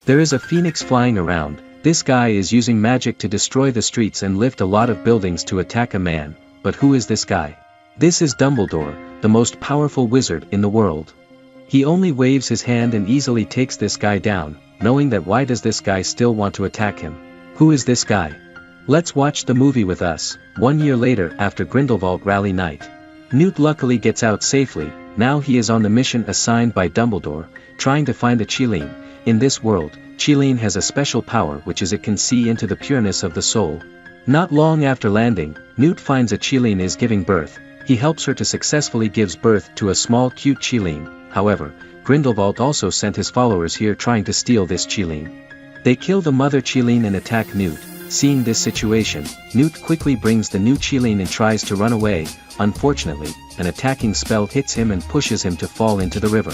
There is a phoenix flying around. This guy is using magic to destroy the streets and lift a lot of buildings to attack a man, but who is this guy? This is Dumbledore, the most powerful wizard in the world. He only waves his hand and easily takes this guy down, knowing that why does this guy still want to attack him? Who is this guy? Let's watch the movie with us. 1 year later after Grindelwald Rally Night. Newt luckily gets out safely. Now he is on the mission assigned by Dumbledore, trying to find the Qilin. In this world, Qilin has a special power which is it can see into the pureness of the soul. Not long after landing, Newt finds a Qilin is giving birth. He helps her to successfully gives birth to a small cute Qilin. However, Grindelwald also sent his followers here trying to steal this Qilin. They kill the mother Qilin and attack Newt. Seeing this situation, Newt quickly brings the new Qilin and tries to run away. Unfortunately, an attacking spell hits him and pushes him to fall into the river.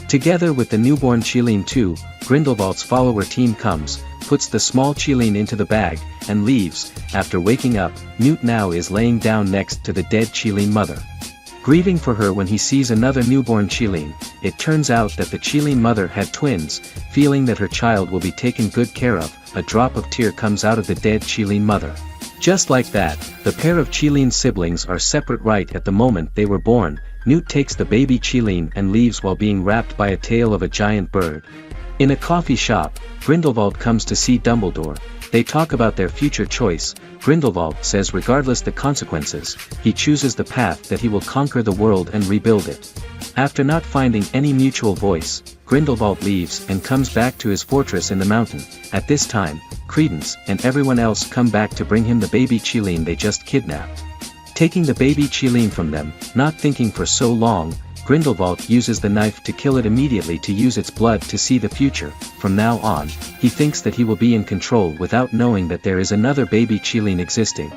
Together with the newborn Qilin too, Grindelwald's follower team comes, puts the small Qilin into the bag, and leaves. After waking up, Newt now is laying down next to the dead Qilin mother. Grieving for her when he sees another newborn Qilin, it turns out that the Qilin mother had twins. Feeling that her child will be taken good care of, a drop of tear comes out of the dead Qilin mother. Just like that, the pair of Qilin siblings are separate right at the moment they were born. Newt takes the baby Qilin and leaves while being wrapped by a tail of a giant bird. In a coffee shop, Grindelwald comes to see Dumbledore. They talk about their future choice. Grindelwald says regardless the consequences, he chooses the path that he will conquer the world and rebuild it. After not finding any mutual voice, Grindelwald leaves and comes back to his fortress in the mountain. At this time, Credence and everyone else come back to bring him the baby Qilin they just kidnapped. Taking the baby Qilin from them, not thinking for so long, Grindelwald uses the knife to kill it immediately to use its blood to see the future. From now on, he thinks that he will be in control without knowing that there is another baby Qilin existing.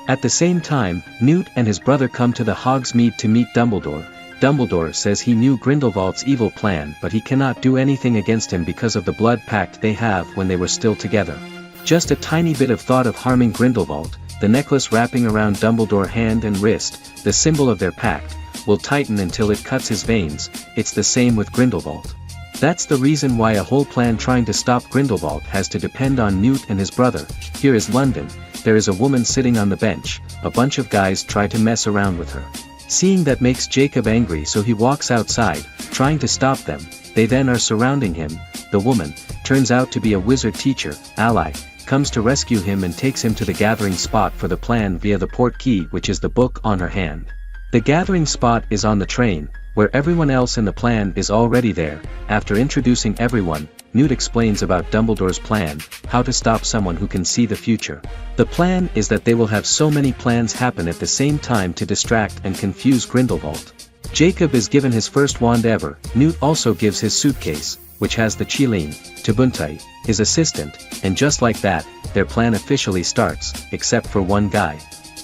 At the same time, Newt and his brother come to the Hogsmeade to meet Dumbledore. Dumbledore says he knew Grindelwald's evil plan but he cannot do anything against him because of the blood pact they have when they were still together. Just a tiny bit of thought of harming Grindelwald, the necklace wrapping around Dumbledore's hand and wrist, the symbol of their pact, will tighten until it cuts his veins. It's the same with Grindelwald. That's the reason why a whole plan trying to stop Grindelwald has to depend on Newt and his brother. Here is London. There is a woman sitting on the bench. A bunch of guys try to mess around with her. Seeing that makes Jacob angry, so he walks outside, trying to stop them. They then are surrounding him. The woman, turns out to be a wizard teacher, ally, comes to rescue him and takes him to the gathering spot for the plan via the port key, which is the book on her hand. The gathering spot is on the train, where everyone else in the plan is already there. After introducing everyone, Newt explains about Dumbledore's plan, how to stop someone who can see the future. The plan is that they will have so many plans happen at the same time to distract and confuse Grindelwald. Jacob is given his first wand ever. Newt also gives his suitcase, which has the Qilin, to Buntai, his assistant, and just like that, their plan officially starts, except for one guy.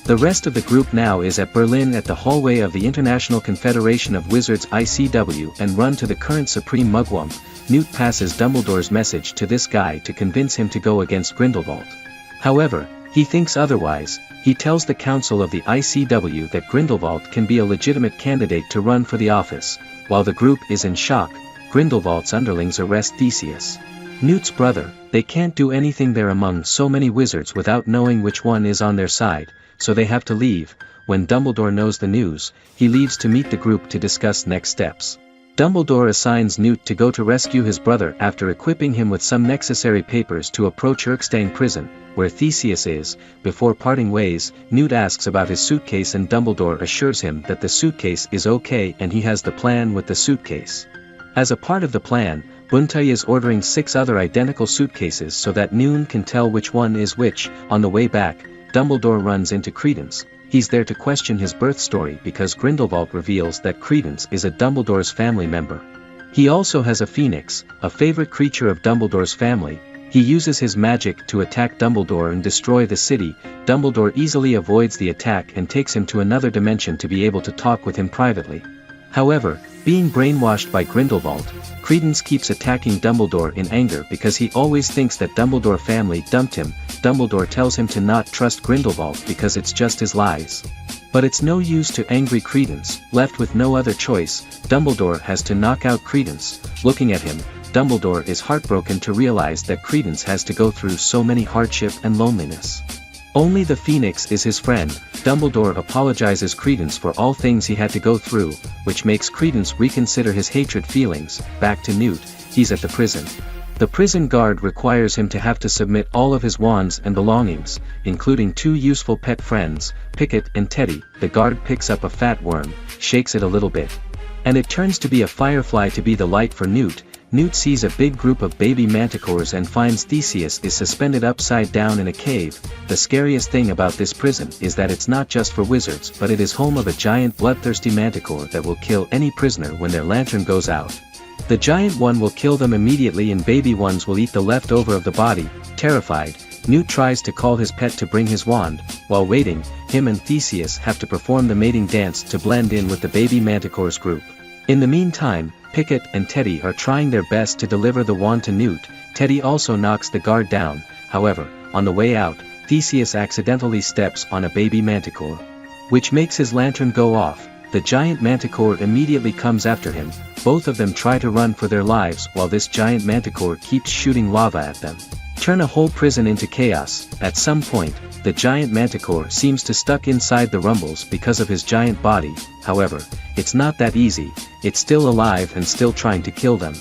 The rest of the group now is at Berlin at the hallway of the International Confederation of Wizards ICW and run to the current Supreme Mugwump. Newt passes Dumbledore's message to this guy to convince him to go against Grindelwald. However, he thinks otherwise. He tells the council of the ICW that Grindelwald can be a legitimate candidate to run for the office. While the group is in shock, Grindelwald's underlings arrest Theseus, Newt's brother. They can't do anything there among so many wizards without knowing which one is on their side, so they have to leave. When Dumbledore knows the news, he leaves to meet the group to discuss next steps. Dumbledore assigns Newt to go to rescue his brother after equipping him with some necessary papers to approach Erskine prison, where Theseus is. Before parting ways, Newt asks about his suitcase and Dumbledore assures him that the suitcase is okay and he has the plan with the suitcase. As a part of the plan, Buntai is ordering 6 other identical suitcases so that Newt can tell which one is which. On the way back, Dumbledore runs into Credence. He's there to question his birth story because Grindelwald reveals that Credence is a Dumbledore's family member. He also has a phoenix, a favorite creature of Dumbledore's family. He uses his magic to attack Dumbledore and destroy the city. Dumbledore easily avoids the attack and takes him to another dimension to be able to talk with him privately. However, being brainwashed by Grindelwald, Credence keeps attacking Dumbledore in anger because he always thinks that Dumbledore family dumped him. Dumbledore tells him to not trust Grindelwald because it's just his lies. But it's no use to angry Credence. Left with no other choice, Dumbledore has to knock out Credence. Looking at him, Dumbledore is heartbroken to realize that Credence has to go through so many hardship and loneliness. Only the Phoenix is his friend. Dumbledore apologizes Credence for all things he had to go through, which makes Credence reconsider his hatred feelings. Back to Newt, he's at the prison. The prison guard requires him to have to submit all of his wands and belongings, including 2 useful pet friends, Pickett and Teddy. The guard picks up a fat worm, shakes it a little bit, and it turns to be a firefly to be the light for Newt. Newt sees a big group of baby manticores and finds Theseus is suspended upside down in a cave. The scariest thing about this prison is that it's not just for wizards, but it is home of a giant bloodthirsty manticore that will kill any prisoner when their lantern goes out. The giant one will kill them immediately and baby ones will eat the leftover of the body. Terrified, Newt tries to call his pet to bring his wand. While waiting, him and Theseus have to perform the mating dance to blend in with the baby manticore's group. In the meantime, Pickett and Teddy are trying their best to deliver the wand to Newt. Teddy also knocks the guard down. However, on the way out, Theseus accidentally steps on a baby manticore, which makes his lantern go off. The giant manticore immediately comes after him. Both of them try to run for their lives while this giant manticore keeps shooting lava at them. Turn a whole prison into chaos. At some point, the giant manticore seems to stuck inside the rumbles because of his giant body. However, it's not that easy. It's still alive and still trying to kill them.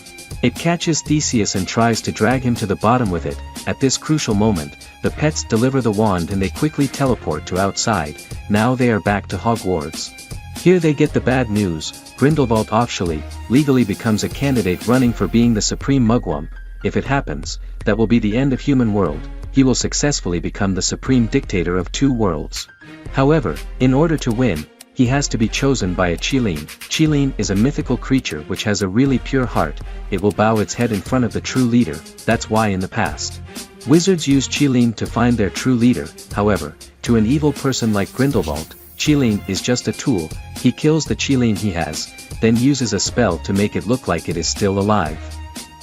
It catches Theseus and tries to drag him to the bottom with it. At this crucial moment, the pets deliver the wand and they quickly teleport to outside. Now they are back to Hogwarts. Here they get the bad news. Grindelwald officially, legally becomes a candidate running for being the Supreme Mugwump. If it happens, that will be the end of human world. He will successfully become the supreme dictator of 2 worlds. However, in order to win, he has to be chosen by a Qilin. Qilin is a mythical creature which has a really pure heart. It will bow its head in front of the true leader. That's why in the past, wizards use Qilin to find their true leader. However, to an evil person like Grindelwald, Qilin is just a tool. He kills the Qilin he has, then uses a spell to make it look like it is still alive.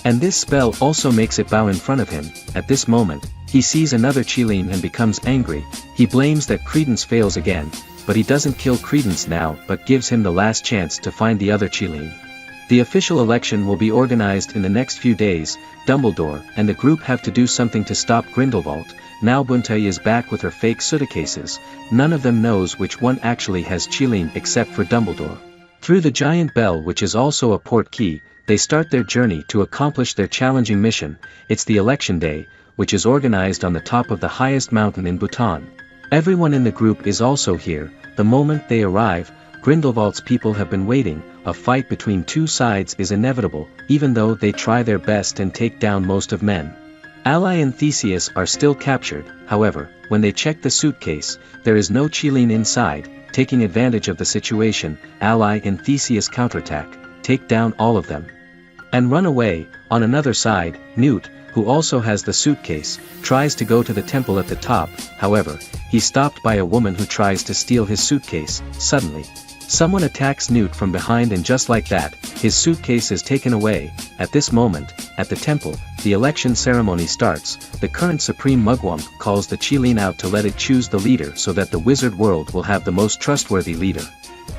And this spell also makes it bow in front of him. At this moment, he sees another Qilin and becomes angry. He blames that Credence fails again, but he doesn't kill Credence now but gives him the last chance to find the other Qilin. The official election will be organized in the next few days. Dumbledore and the group have to do something to stop Grindelwald. Now Buntai is back with her fake suitcases. None of them knows which one actually has Qilin except for Dumbledore. Through the giant bell, which is also a port key, they start their journey to accomplish their challenging mission. It's the election day, which is organized on the top of the highest mountain in Bhutan. Everyone in the group is also here. The moment they arrive, Grindelwald's people have been waiting. A fight between 2 sides is inevitable, even though they try their best and take down most of men. Ally and Theseus are still captured. However, when they check the suitcase, there is no Qilin inside. Taking advantage of the situation, Ally and Theseus counterattack, take down all of them, and run away. On another side, Newt, who also has the suitcase, tries to go to the temple at the top. However, he's stopped by a woman who tries to steal his suitcase. Suddenly, someone attacks Newt from behind and just like that, his suitcase is taken away. At this moment, at the temple, the election ceremony starts. The current Supreme Mugwump calls the Qilin out to let it choose the leader so that the wizard world will have the most trustworthy leader.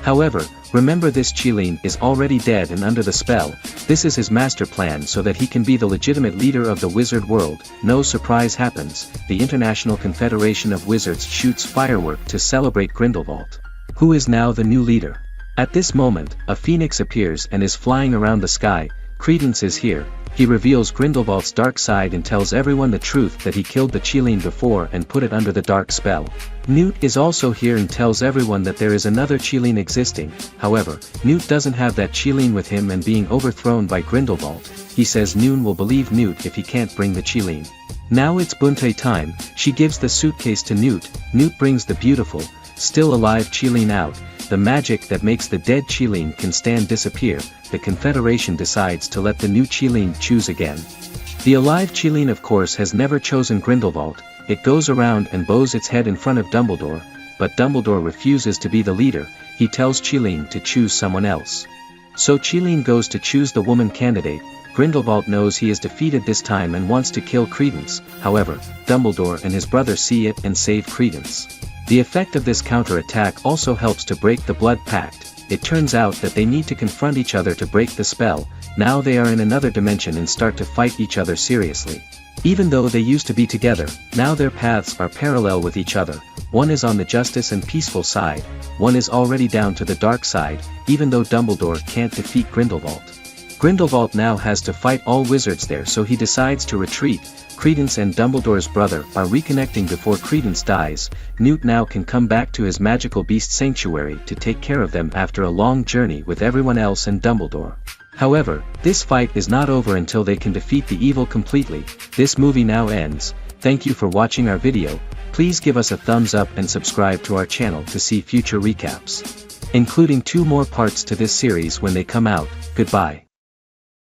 However, remember this Qilin is already dead and under the spell. This is his master plan so that he can be the legitimate leader of the wizard world. No surprise happens. The International Confederation of Wizards shoots firework to celebrate Grindelwald, who is now the new leader. At this moment, a phoenix appears and is flying around the sky. Credence is here. He reveals Grindelwald's dark side and tells everyone the truth that he killed the Qilin before and put it under the dark spell. Newt is also here and tells everyone that there is another Qilin existing. However, Newt doesn't have that Qilin with him and being overthrown by Grindelwald. He says Noon will believe Newt if he can't bring the Qilin. Now it's Buntai time. She gives the suitcase to Newt. Newt brings the beautiful, still alive Qilin out. The magic that makes the dead Qilin can stand disappear. The Confederation decides to let the new Qilin choose again. The alive Qilin of course has never chosen Grindelwald. It goes around and bows its head in front of Dumbledore, but Dumbledore refuses to be the leader. He tells Qilin to choose someone else. So Qilin goes to choose the woman candidate. Grindelwald knows he is defeated this time and wants to kill Credence. However, Dumbledore and his brother see it and save Credence. The effect of this counter-attack also helps to break the blood pact. it turns out that they need to confront each other to break the spell. Now they are in another dimension and start to fight each other seriously. Even though they used to be together, now their paths are parallel with each other. One is on the justice and peaceful side, one is already down to the dark side, even though Dumbledore can't defeat Grindelwald. Grindelwald now has to fight all wizards there, so he decides to retreat. Credence and Dumbledore's brother are reconnecting before Credence dies. Newt now can come back to his magical beast sanctuary to take care of them after a long journey with everyone else and Dumbledore. However, this fight is not over until they can defeat the evil completely. This movie now ends. Thank you for watching our video. Please give us a thumbs up and subscribe to our channel to see future recaps, including 2 more parts to this series when they come out. Goodbye.